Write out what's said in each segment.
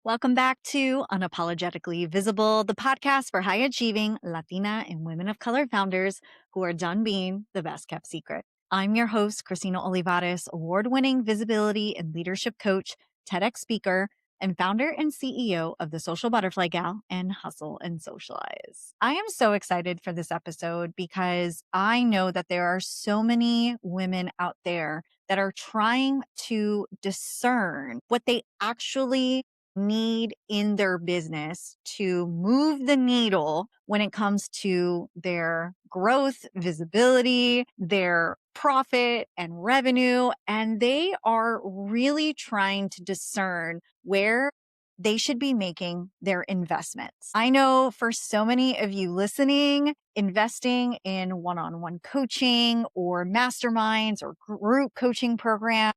Welcome back to Unapologetically Visible, the podcast for high achieving Latina and women of color founders who are done being the best kept secret. I'm your host, Christina Olivarez, award winning visibility and leadership coach, TEDx speaker, and founder and CEO of the Social Butterfly Gal and Hustle and Socialize. I am so excited for this episode because I know that there are so many women out there that are trying to discern what they actually need in their business to move the needle when it comes to their growth, visibility, their profit and revenue. And they are really trying to discern where they should be making their investments. I know for so many of you listening, investing in one-on-one coaching or masterminds or group coaching programs,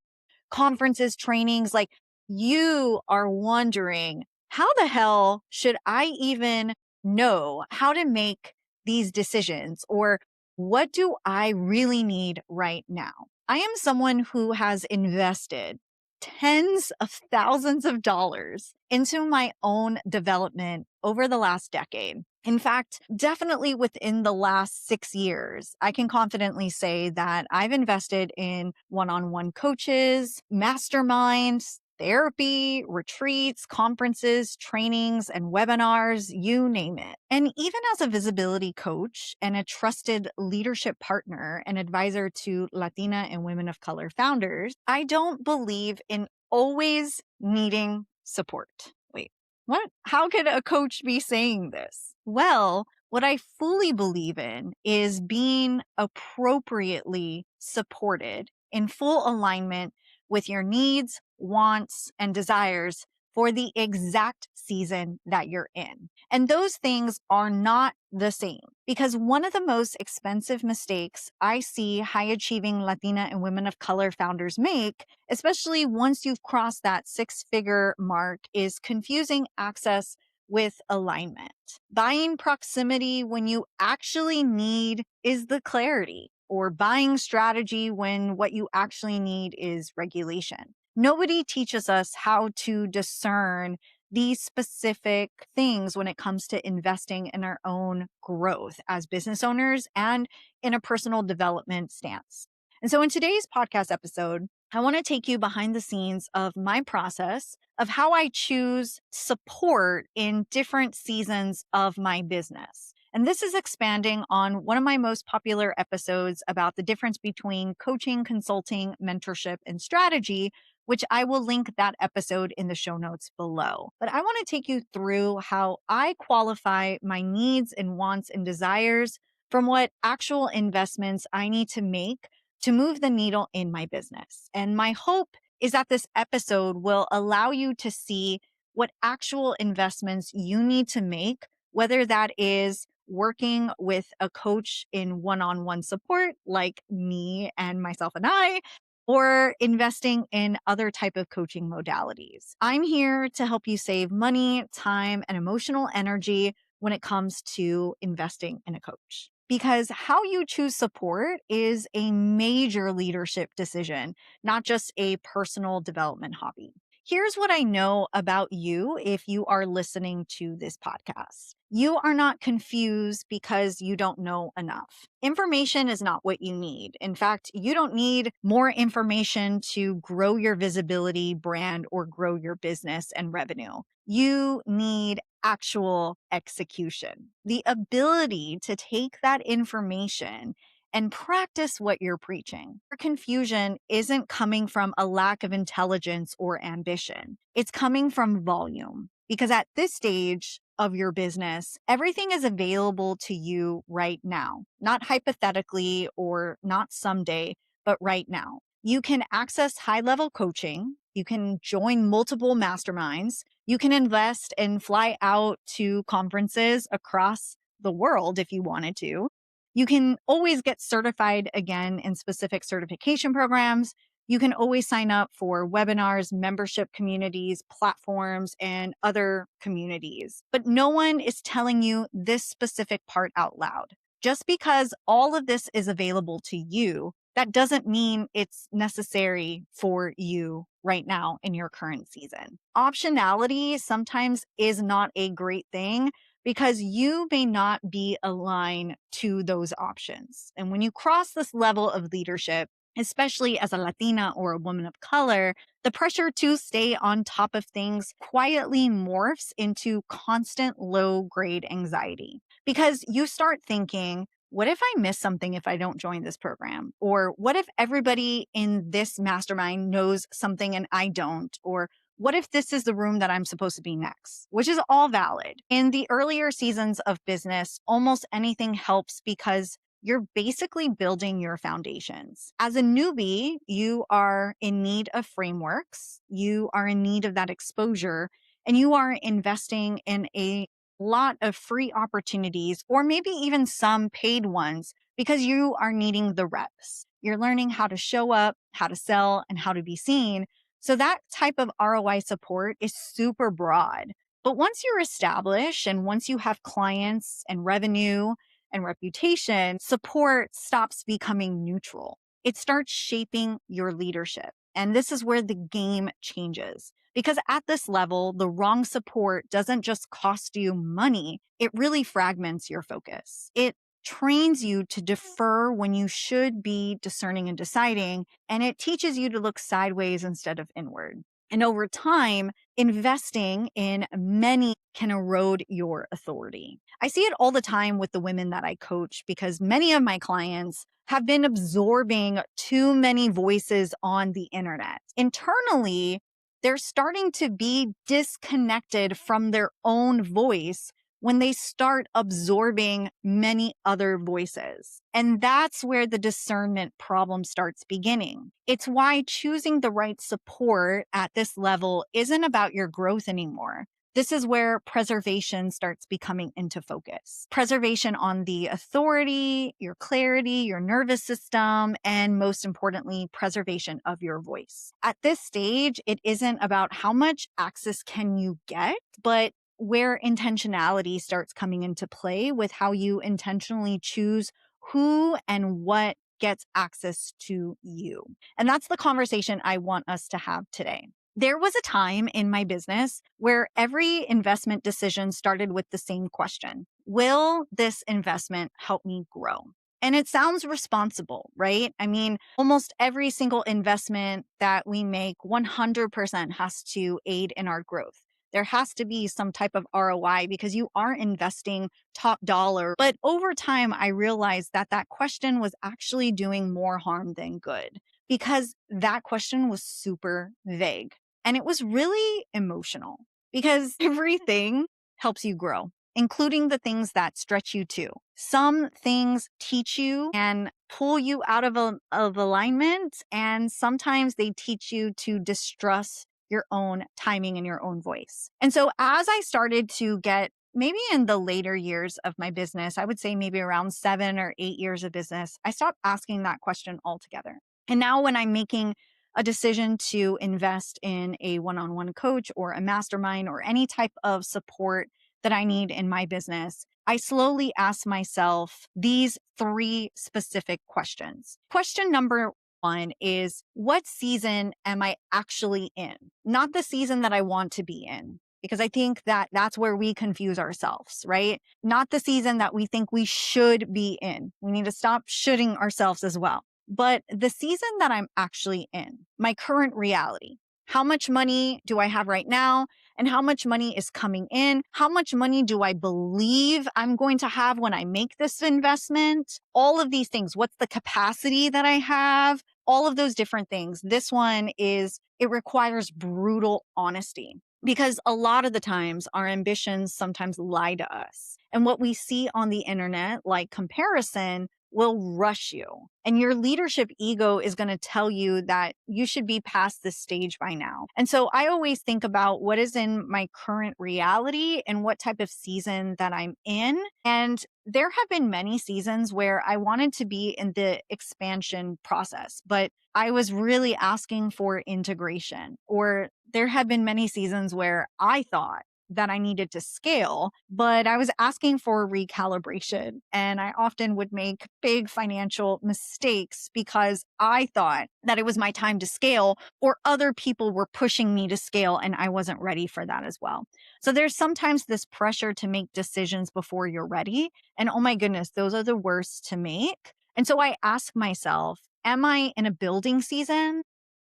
conferences, trainings, like you are wondering, how the hell should I even know how to make these decisions? Or what do I really need right now? I am someone who has invested tens of thousands of dollars into my own development over the last decade. In fact, definitely within the last 6 years, I can confidently say that I've invested in one-on-one coaches, masterminds, therapy, retreats, conferences, trainings, and webinars, you name it. And even as a visibility coach and a trusted leadership partner and advisor to Latina and women of color founders, I don't believe in always needing support. Wait, what? How could a coach be saying this? Well, what I fully believe in is being appropriately supported in full alignment with your needs, wants, and desires for the exact season that you're in. And those things are not the same, because one of the most expensive mistakes I see high achieving Latina and women of color founders make, especially once you've crossed that 6-figure mark, is confusing access with alignment. Buying proximity when you actually need is the clarity, or buying strategy when what you actually need is regulation. Nobody teaches us how to discern these specific things when it comes to investing in our own growth as business owners and in a personal development stance. And so in today's podcast episode, I want to take you behind the scenes of my process of how I choose support in different seasons of my business. And this is expanding on one of my most popular episodes about the difference between coaching, consulting, mentorship, and strategy, which I will link that episode in the show notes below. But I want to take you through how I qualify my needs and wants and desires from what actual investments I need to make to move the needle in my business. And my hope is that this episode will allow you to see what actual investments you need to make, whether that is working with a coach in one-on-one support like me and myself and I, or investing in other type of coaching modalities. I'm here to help you save money, time, and emotional energy when it comes to investing in a coach. Because how you choose support is a major leadership decision, not just a personal development hobby. Here's what I know about you if you are listening to this podcast. You are not confused because you don't know enough. Information is not what you need. In fact, you don't need more information to grow your visibility, brand, or grow your business and revenue. You need actual execution, the ability to take that information and practice what you're preaching. Your confusion isn't coming from a lack of intelligence or ambition. It's coming from volume. Because at this stage of your business, everything is available to you right now, not hypothetically or not someday, but right now. You can access high-level coaching. You can join multiple masterminds. You can invest and fly out to conferences across the world if you wanted to. You can always get certified again in specific certification programs. You can always sign up for webinars, membership communities, platforms, and other communities. But no one is telling you this specific part out loud. Just because all of this is available to you that doesn't mean it's necessary for you right now in your current season. Optionality sometimes is not a great thing because you may not be aligned to those options. And when you cross this level of leadership, especially as a Latina or a woman of color, the pressure to stay on top of things quietly morphs into constant low grade anxiety because you start thinking, what if I miss something if I don't join this program? Or what if everybody in this mastermind knows something and I don't? Or what if this is the room that I'm supposed to be next? Which is all valid. In the earlier seasons of business, almost anything helps because you're basically building your foundations. As a newbie, you are in need of frameworks, you are in need of that exposure, and you are investing in a lot of free opportunities or maybe even some paid ones because you are needing the reps. You're learning how to show up, how to sell, and how to be seen. So that type of ROI support is super broad. But once you're established and once you have clients and revenue and reputation, support stops becoming neutral. It starts shaping your leadership. And this is where the game changes. Because at this level, the wrong support doesn't just cost you money, it really fragments your focus. It trains you to defer when you should be discerning and deciding, and it teaches you to look sideways instead of inward. And over time, investing in many can erode your authority. I see it all the time with the women that I coach because many of my clients have been absorbing too many voices on the internet. Internally, they're starting to be disconnected from their own voice when they start absorbing many other voices. And that's where the discernment problem starts beginning. It's why choosing the right support at this level isn't about your growth anymore. This is where preservation starts becoming into focus. Preservation on the authority, your clarity, your nervous system, and most importantly, preservation of your voice. At this stage, it isn't about how much access can you get, but where intentionality starts coming into play with how you intentionally choose who and what gets access to you. And that's the conversation I want us to have today. There was a time in my business where every investment decision started with the same question: will this investment help me grow? And it sounds responsible, right? I mean, almost every single investment that we make 100% has to aid in our growth. There has to be some type of ROI because you are investing top dollar. But over time, I realized that that question was actually doing more harm than good because that question was super vague. And it was really emotional because everything helps you grow, including the things that stretch you too. Some things teach you and pull you out of alignment, and sometimes they teach you to distrust your own timing and your own voice. And so as I started to get maybe in the later years of my business, I would say maybe around 7 or 8 years of business, I stopped asking that question altogether. And now when I'm making a decision to invest in a one-on-one coach or a mastermind or any type of support that I need in my business, I slowly ask myself these 3 specific questions. Question number 1 is, what season am I actually in? Not the season that I want to be in, because I think that that's where we confuse ourselves, right? Not the season that we think we should be in. We need to stop shoulding ourselves as well. But the season that I'm actually in, my current reality. How much money do I have right now? And how much money is coming in? How much money do I believe I'm going to have when I make this investment? All of these things. What's the capacity that I have? All of those different things. This one is, it requires brutal honesty because a lot of the times our ambitions sometimes lie to us. And what we see on the internet, like comparison, will rush you. And your leadership ego is going to tell you that you should be past this stage by now. And so I always think about what is in my current reality and what type of season that I'm in. And there have been many seasons where I wanted to be in the expansion process, but I was really asking for integration. Or there have been many seasons where I thought that I needed to scale, but I was asking for recalibration. And I often would make big financial mistakes because I thought that it was my time to scale, or other people were pushing me to scale and I wasn't ready for that as well. So there's sometimes this pressure to make decisions before you're ready. And oh my goodness, those are the worst to make. And so I ask myself, am I in a building season?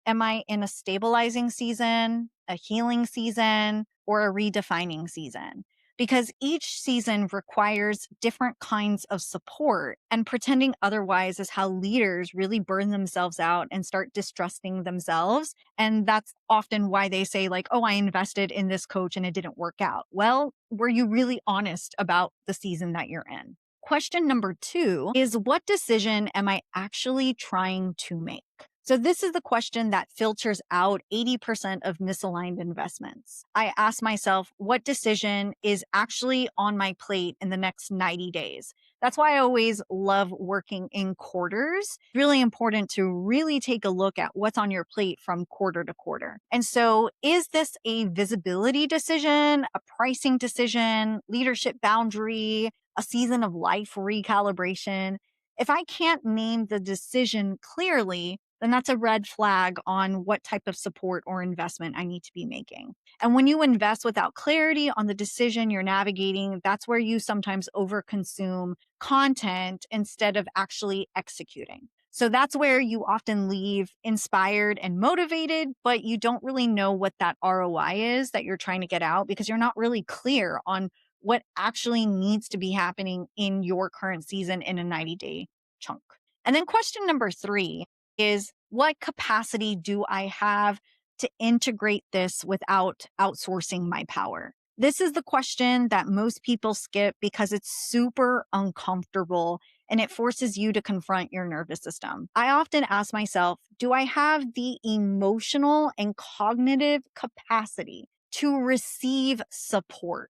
Am I in a stabilizing season, a healing season, or a redefining season? Because each season requires different kinds of support, and pretending otherwise is how leaders really burn themselves out and start distrusting themselves. And that's often why they say, like, oh, I invested in this coach and it didn't work out. Well, were you really honest about the season that you're in? Question number 2 is, what decision am I actually trying to make? So this is the question that filters out 80% of misaligned investments. I ask myself, what decision is actually on my plate in the next 90 days? That's why I always love working in quarters. Really important to really take a look at what's on your plate from quarter to quarter. And so, is this a visibility decision, a pricing decision, leadership boundary, a season of life recalibration? If I can't name the decision clearly, then that's a red flag on what type of support or investment I need to be making. And when you invest without clarity on the decision you're navigating, that's where you sometimes overconsume content instead of actually executing. So that's where you often leave inspired and motivated, but you don't really know what that ROI is that you're trying to get out because you're not really clear on what actually needs to be happening in your current season in a 90-day chunk. And then question number 3 is, what capacity do I have to integrate this without outsourcing my power? This is the question that most people skip because it's super uncomfortable and it forces you to confront your nervous system. I often ask myself, do I have the emotional and cognitive capacity to receive support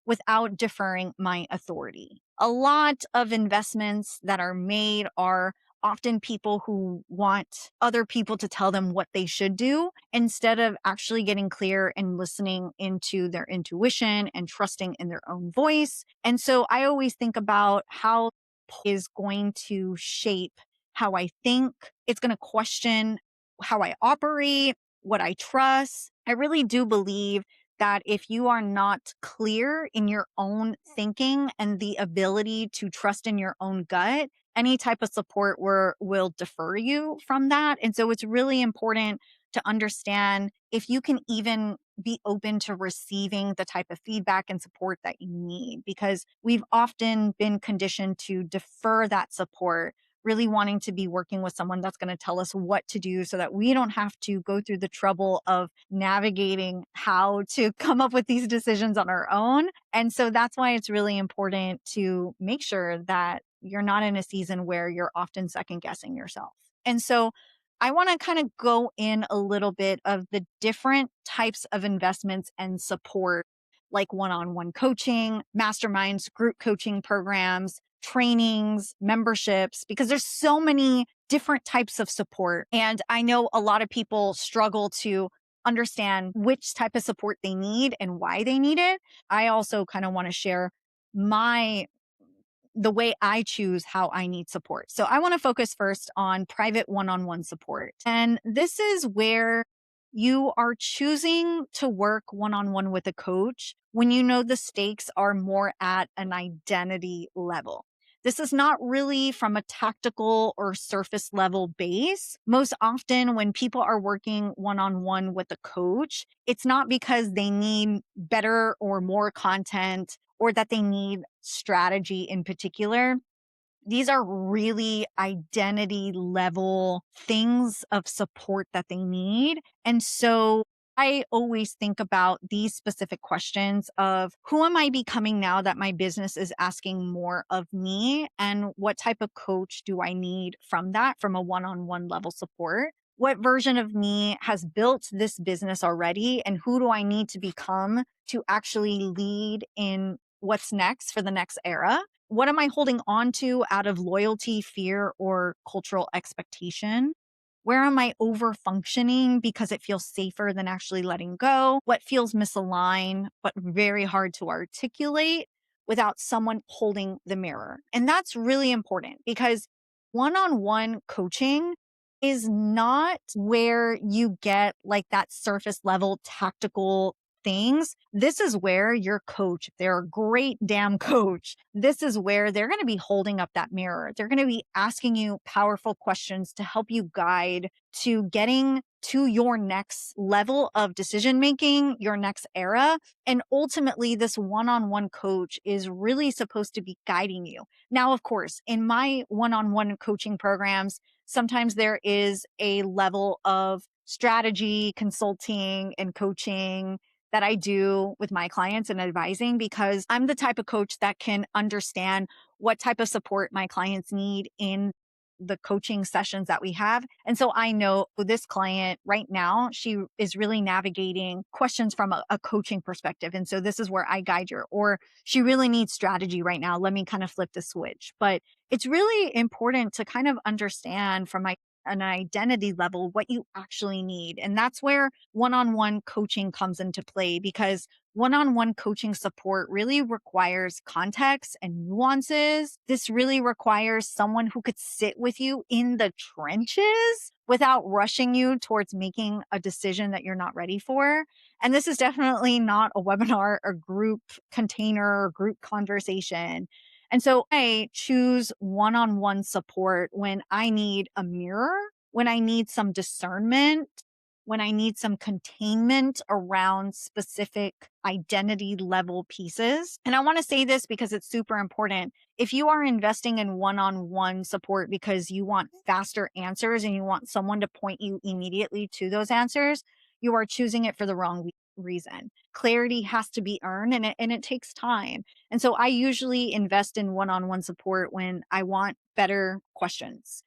without deferring my authority? A lot of investments that are made are often people who want other people to tell them what they should do instead of actually getting clear and listening into their intuition and trusting in their own voice. And so I always think about how is going to shape how I think. It's going to question how I operate, what I trust. I really do believe that if you are not clear in your own thinking and the ability to trust in your own gut, any type of support will defer you from that. And so it's really important to understand if you can even be open to receiving the type of feedback and support that you need, because we've often been conditioned to defer that support, really wanting to be working with someone that's going to tell us what to do so that we don't have to go through the trouble of navigating how to come up with these decisions on our own. And so that's why it's really important to make sure that you're not in a season where you're often second guessing yourself. And so I want to kind of go in a little bit of the different types of investments and support, like one-on-one coaching, masterminds, group coaching programs, trainings, memberships, because there's so many different types of support. And I know a lot of people struggle to understand which type of support they need and why they need it. I also kind of want to share the way I choose how I need support. So I want to focus first on private one-on-one support. And this is where you are choosing to work one-on-one with a coach when you know the stakes are more at an identity level. This is not really from a tactical or surface level base. Most often when people are working one-on-one with a coach, it's not because they need better or more content or that they need strategy in particular. These are really identity level things of support that they need. And so I always think about these specific questions of, who am I becoming now that my business is asking more of me? And what type of coach do I need from that, from a one-on-one level support? What version of me has built this business already? And who do I need to become to actually lead in what's next for the next era? What am I holding on to out of loyalty, fear, or cultural expectation? Where am I over functioning because it feels safer than actually letting go? What feels misaligned, but very hard to articulate without someone holding the mirror? And that's really important because one-on-one coaching is not where you get like that surface level tactical things. This is where your coach, if they're a great damn coach, this is where they're going to be holding up that mirror. They're going to be asking you powerful questions to help you guide to getting to your next level of decision making, your next era. And ultimately, this one on one coach is really supposed to be guiding you. Now, of course, in my one on one coaching programs, sometimes there is a level of strategy, consulting, and coaching that I do with my clients and advising because I'm the type of coach that can understand what type of support my clients need in the coaching sessions that we have. And so I know this client right now, she is really navigating questions from a coaching perspective. And so this is where I guide her, or she really needs strategy right now. Let me kind of flip the switch. But it's really important to kind of understand from an identity level what you actually need. And that's where one-on-one coaching comes into play because one-on-one coaching support really requires context and nuances. This really requires someone who could sit with you in the trenches without rushing you towards making a decision that you're not ready for. And this is definitely not a webinar or group container or group conversation. And so I choose one-on-one support when I need a mirror, when I need some discernment, when I need some containment around specific identity level pieces. And I want to say this because it's super important. If you are investing in one-on-one support because you want faster answers and you want someone to point you immediately to those answers, you are choosing it for the wrong reason. Clarity has to be earned and it takes time. And so I usually invest in one-on-one support when I want better questions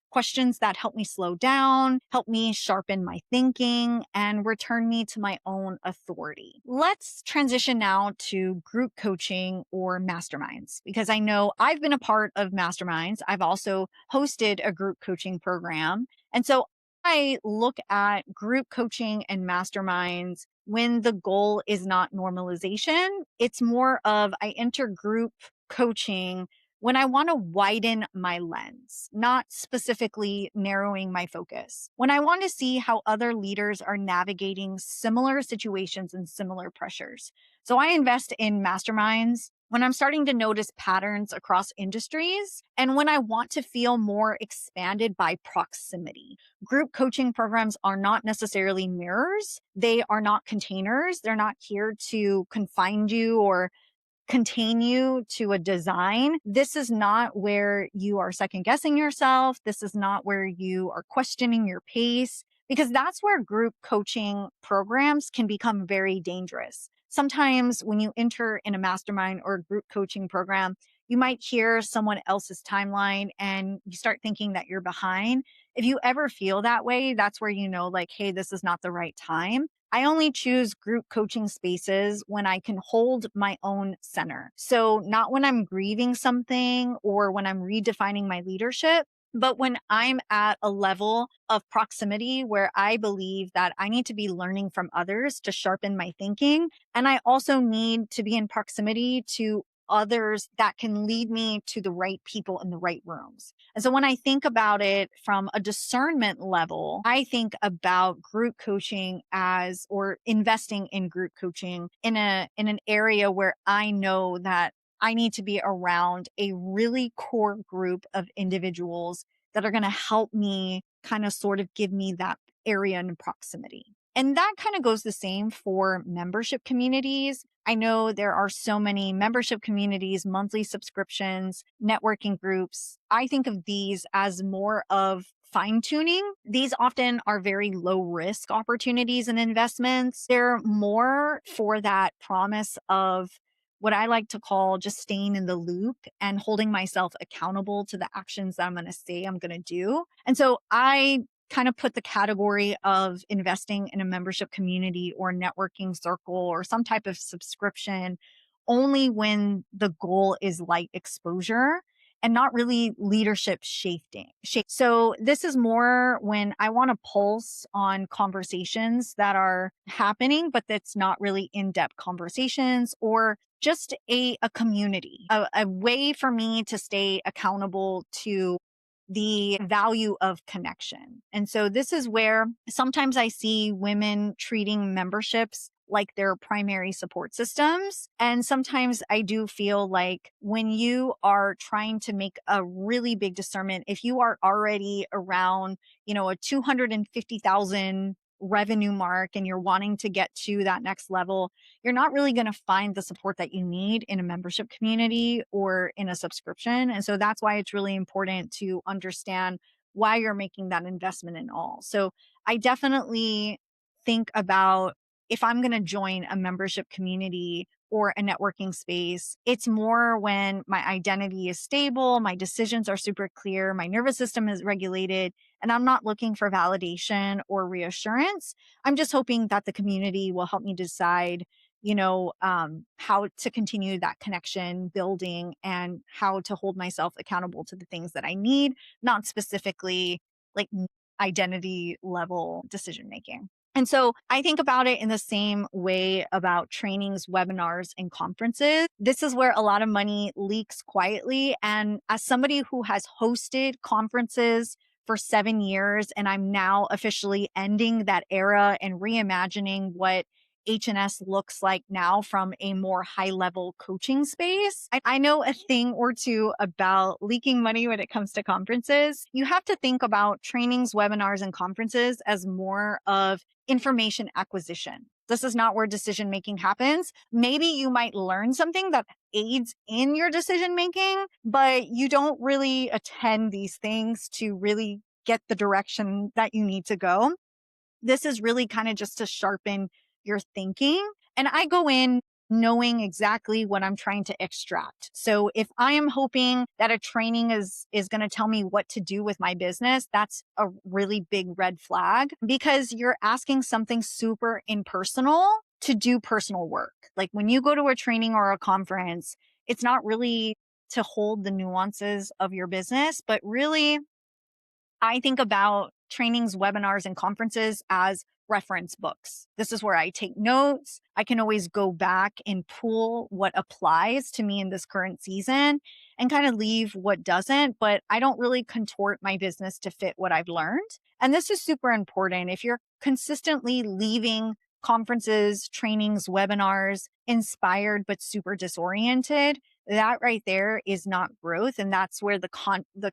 that help me slow down, help me sharpen my thinking, and return me to my own authority. Let's transition now to group coaching or masterminds, because I know I've been a part of masterminds. I've also hosted a group coaching program. And so I look at group coaching and masterminds when the goal is not normalization. It's more of I enter group coaching when I want to widen my lens, not specifically narrowing my focus. When I want to see how other leaders are navigating similar situations and similar pressures. So I invest in masterminds when I'm starting to notice patterns across industries and when I want to feel more expanded by proximity. Group coaching programs are not necessarily mirrors. They are not containers. They're not here to confine you or contain you to a design. This is not where you are second guessing yourself. This is not where you are questioning your pace, because that's where group coaching programs can become very dangerous. Sometimes when you enter in a mastermind or a group coaching program, you might hear someone else's timeline and you start thinking that you're behind. If you ever feel that way, that's where you know, like, hey, this is not the right time. I only choose group coaching spaces when I can hold my own center. So, not when I'm grieving something or when I'm redefining my leadership, but when I'm at a level of proximity where I believe that I need to be learning from others to sharpen my thinking. And I also need to be in proximity to others that can lead me to the right people in the right rooms. And so when I think about it from a discernment level, I think about group coaching as, or investing in group coaching in an area where I know that I need to be around a really core group of individuals that are going to help me kind of sort of give me that area and proximity. And that kind of goes the same for membership communities. I know there are so many membership communities, monthly subscriptions, networking groups. I think of these as more of fine tuning. These often are very low risk opportunities and investments. They're more for that promise of what I like to call just staying in the loop and holding myself accountable to the actions that I'm going to say I'm going to do. And so I kind of put the category of investing in a membership community or networking circle or some type of subscription only when the goal is light exposure. and not really leadership shaping. So this is more when I want to pulse on conversations that are happening, but that's not really in-depth conversations, or just a community, a way for me to stay accountable to the value of connection. And so this is where sometimes I see women treating memberships like their primary support systems. And sometimes I do feel like when you are trying to make a really big discernment, if you are already around, a 250,000 revenue mark and you're wanting to get to that next level, you're not really going to find the support that you need in a membership community or in a subscription. And so that's why it's really important to understand why you're making that investment in all. So I definitely think about, if I'm going to join a membership community or a networking space, it's more when my identity is stable, my decisions are super clear, my nervous system is regulated, and I'm not looking for validation or reassurance. I'm just hoping that the community will help me decide, how to continue that connection building and how to hold myself accountable to the things that I need, not specifically like identity level decision making. And so I think about it in the same way about trainings, webinars, and conferences. This is where a lot of money leaks quietly. And as somebody who has hosted conferences for 7 years, and I'm now officially ending that era and reimagining what HNS looks like now from a more high level coaching space, I know a thing or two about leaking money when it comes to conferences. You have to think about trainings, webinars, and conferences as more of information acquisition. This is not where decision making happens. Maybe you might learn something that aids in your decision making, but you don't really attend these things to really get the direction that you need to go. This is really kind of just to sharpen your thinking. And I go in knowing exactly what I'm trying to extract. So if I am hoping that a training is going to tell me what to do with my business, that's a really big red flag, because you're asking something super impersonal to do personal work. Like when you go to a training or a conference, it's not really to hold the nuances of your business, but really I think about trainings, webinars, and conferences as reference books. This is where I take notes. I can always go back and pull what applies to me in this current season and kind of leave what doesn't, but I don't really contort my business to fit what I've learned. And this is super important. If you're consistently leaving conferences, trainings, webinars inspired but super disoriented, that right there is not growth. And that's where the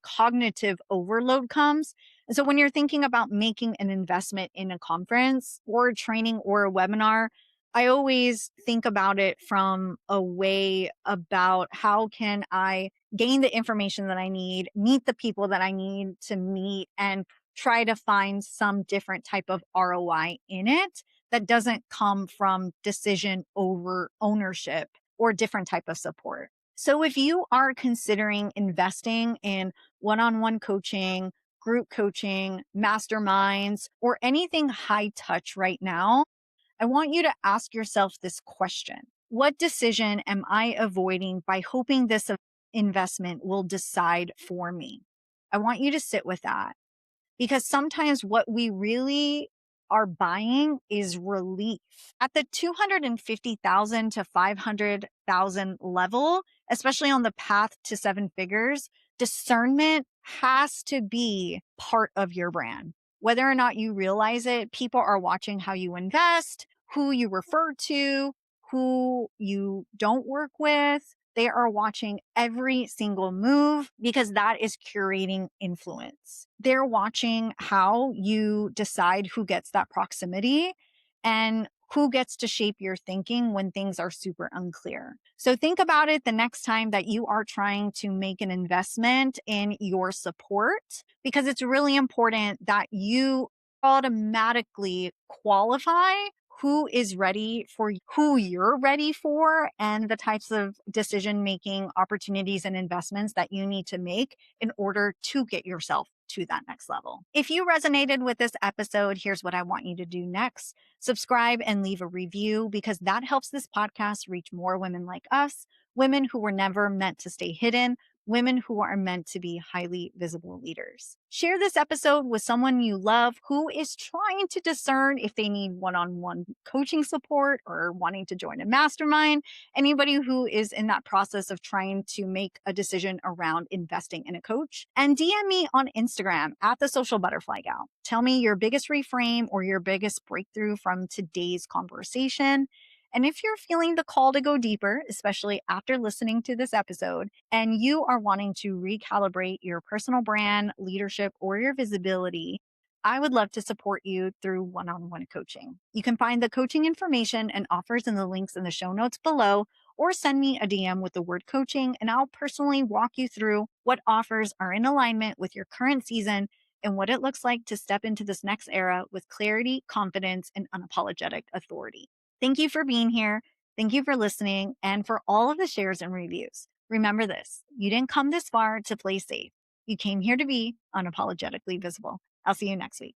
cognitive overload comes. And so when you're thinking about making an investment in a conference or a training or a webinar, I always think about it from a way about how can I gain the information that I need, meet the people that I need to meet, and try to find some different type of ROI in it that doesn't come from decision over ownership or different type of support. So if you are considering investing in one-on-one coaching, group coaching, masterminds, or anything high touch right now, I want you to ask yourself this question. What decision am I avoiding by hoping this investment will decide for me? I want you to sit with that, because sometimes what we really are buying is relief. At the 250,000 to 500,000 level, especially on the path to seven figures, discernment has to be part of your brand. Whether or not you realize it, people are watching how you invest, who you refer to, who you don't work with. They are watching every single move, because that is curating influence. They're watching how you decide who gets that proximity and who gets to shape your thinking when things are super unclear. So think about it the next time that you are trying to make an investment in your support, because it's really important that you automatically qualify who is ready for who you're ready for, and the types of decision making opportunities and investments that you need to make in order to get yourself to that next level. If you resonated with this episode, here's what I want you to do next. Subscribe and leave a review, because that helps this podcast reach more women like us, women who were never meant to stay hidden, women who are meant to be highly visible leaders. Share this episode with someone you love who is trying to discern if they need one-on-one coaching support or wanting to join a mastermind. Anybody who is in that process of trying to make a decision around investing in a coach. And DM me on Instagram at the Social Butterfly Gal. Tell me your biggest reframe or your biggest breakthrough from today's conversation. And if you're feeling the call to go deeper, especially after listening to this episode, and you are wanting to recalibrate your personal brand, leadership, or your visibility, I would love to support you through one-on-one coaching. You can find the coaching information and offers in the links in the show notes below, or send me a DM with the word coaching, and I'll personally walk you through what offers are in alignment with your current season and what it looks like to step into this next era with clarity, confidence, and unapologetic authority. Thank you for being here. Thank you for listening and for all of the shares and reviews. Remember this, you didn't come this far to play safe. You came here to be unapologetically visible. I'll see you next week.